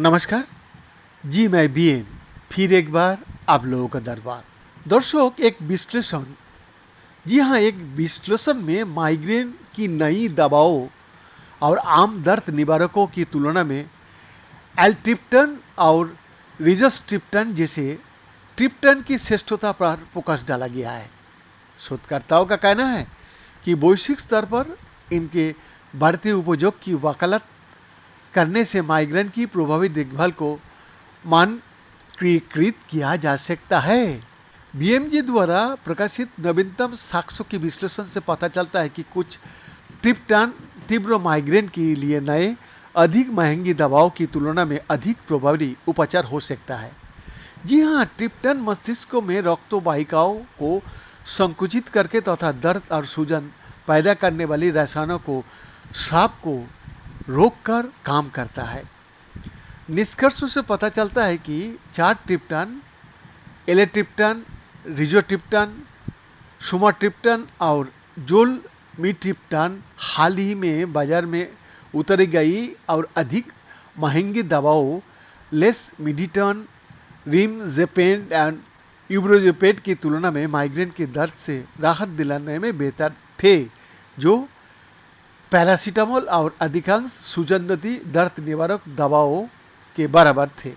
नमस्कार जी, मैं बीएन फिर एक बार आप लोगों का दरबार। दर्शक, एक विश्लेषण। जी हाँ, एक विश्लेषण में माइग्रेन की नई दवाओं और आम दर्द निवारकों की तुलना में एल्ट्रिप्टन और रिजोट्रिप्टन जैसे ट्रिप्टन की श्रेष्ठता पर फोकस डाला गया है। शोधकर्ताओं का कहना है कि वैश्विक स्तर पर इनके बढ़ते उपयोग की वकालत करने से माइग्रेन की प्रभावी देखभाल को मानकीकृत किया जा सकता है। बीएमजी द्वारा प्रकाशित नवीनतम साक्ष्यों के विश्लेषण से पता चलता है कि कुछ ट्रिप्टन तीव्र माइग्रेन के लिए नए अधिक महंगी दवाओं की तुलना में अधिक प्रभावी उपचार हो सकता है। जी हाँ, ट्रिप्टन मस्तिष्क में रक्त वाहिकाओं को संकुचित करके तथा दर्द और सूजन पैदा करने वाली रसायनों को स्राव को रोककर काम करता है। निष्कर्षों से पता चलता है कि 4 ट्रिप्टन, एलेट्रिप्टन, रिजोट्रिप्टन, सुमाट्रिप्टन और जोलमिट्रिप्टन हाल ही में बाजार में उतारी गई और अधिक महंगी दवाओं लेसमिडिटन, रिमजेपेड और इब्रोजेपेड की तुलना में माइग्रेन के दर्द से राहत दिलाने में बेहतर थे, जो पैरासीटामोल और अधिकांश सूजनरोधी दर्द निवारक दवाओं के बराबर थे।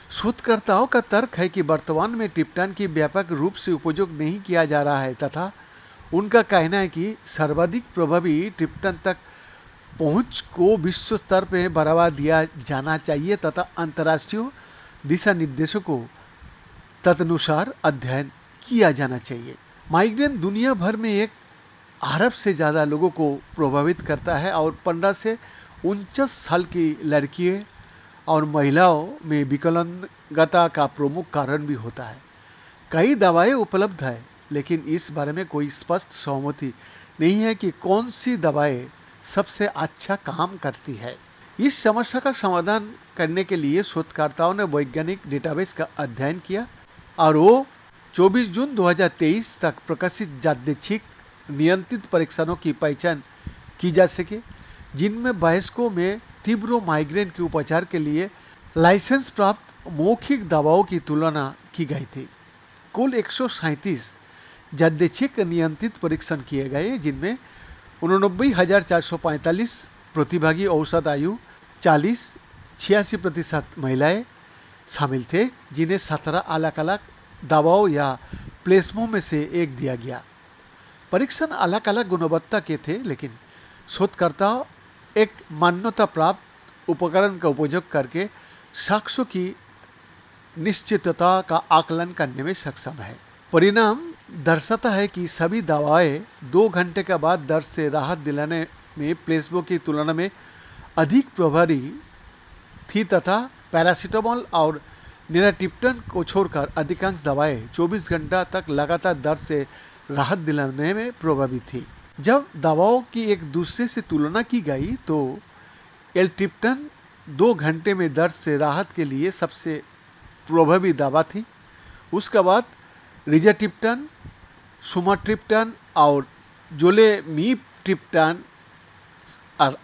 शोधकर्ताओं का तर्क है कि वर्तमान में ट्रिप्टन की व्यापक रूप से उपयोग नहीं किया जा रहा है तथा उनका कहना है कि सर्वाधिक प्रभावी ट्रिप्टन तक पहुंच को विश्व स्तर पर बढ़ावा दिया जाना चाहिए तथा अंतर्राष्ट्रीय दिशा निर्देशों को तदनुसार अध्ययन किया जाना चाहिए। माइग्रेन दुनिया भर में 1 अरब से ज़्यादा लोगों को प्रभावित करता है और 15 से 49 साल की लड़कियों और महिलाओं में विकलांगता का प्रमुख कारण भी होता है। कई दवाएं उपलब्ध है, लेकिन इस बारे में कोई स्पष्ट सहमति नहीं है कि कौन सी दवाएं सबसे अच्छा काम करती है। इस समस्या का समाधान करने के लिए शोधकर्ताओं ने वैज्ञानिक डेटाबेस का अध्ययन किया और वो 24 जून 2023 तक प्रकाशित यादृच्छिक नियंत्रित परीक्षणों की पहचान की जा सके, जिनमें वयस्कों में तीव्र माइग्रेन के उपचार के लिए लाइसेंस प्राप्त मौखिक दवाओं की तुलना की गई थी। कुल 137 यादृच्छिक नियंत्रित परीक्षण किए गए, जिनमें 89,445 प्रतिभागी औसत आयु 86% महिलाएं शामिल थे, जिन्हें 17 अलग अलग दवाओं या प्लेस्मो में से एक दिया गया। परीक्षण अलग अलग गुणवत्ता के थे, लेकिन शोधकर्ता एक मान्यता प्राप्त उपकरण का उपयोग करके साक्ष्यों की निश्चितता का आकलन करने में सक्षम है। परिणाम दर्शाता है कि सभी दवाएं 2 घंटे के बाद दर्द से राहत दिलाने में प्लेसबो की तुलना में अधिक प्रभावी थी तथा पैरासीटामोल और निराटिप्टन को छोड़कर अधिकांश दवाएं 24 घंटा तक लगातार दर्द से राहत दिलाने में प्रभावी थी। जब दवाओं की एक दूसरे से तुलना की गई तो एल्ट्रिप्टन 2 घंटे में दर्द से राहत के लिए सबसे प्रभावी दवा थी। उसके बाद रिजोट्रिप्टन, सुमाट्रिप्टन और जोलेमिट्रिप्टन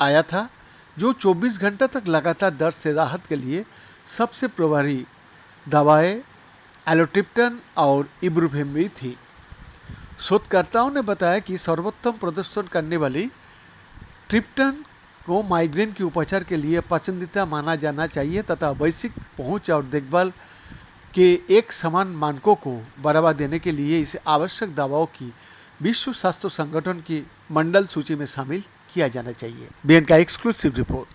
आया था, जो 24 घंटा तक लगातार दर्द से राहत के लिए सबसे प्रभावी दवाएं एलोट्रिप्टन और इब्रुफेन थी। शोधकर्ताओं ने बताया कि सर्वोत्तम प्रदर्शन करने वाली ट्रिप्टन को माइग्रेन के उपचार के लिए पसंदीदा माना जाना चाहिए तथा वैश्विक पहुंच और देखभाल के एक समान मानकों को बढ़ावा देने के लिए इसे आवश्यक दवाओं की विश्व स्वास्थ्य संगठन की मंडल सूची में शामिल किया जाना चाहिए। बीएन का एक्सक्लूसिव रिपोर्ट।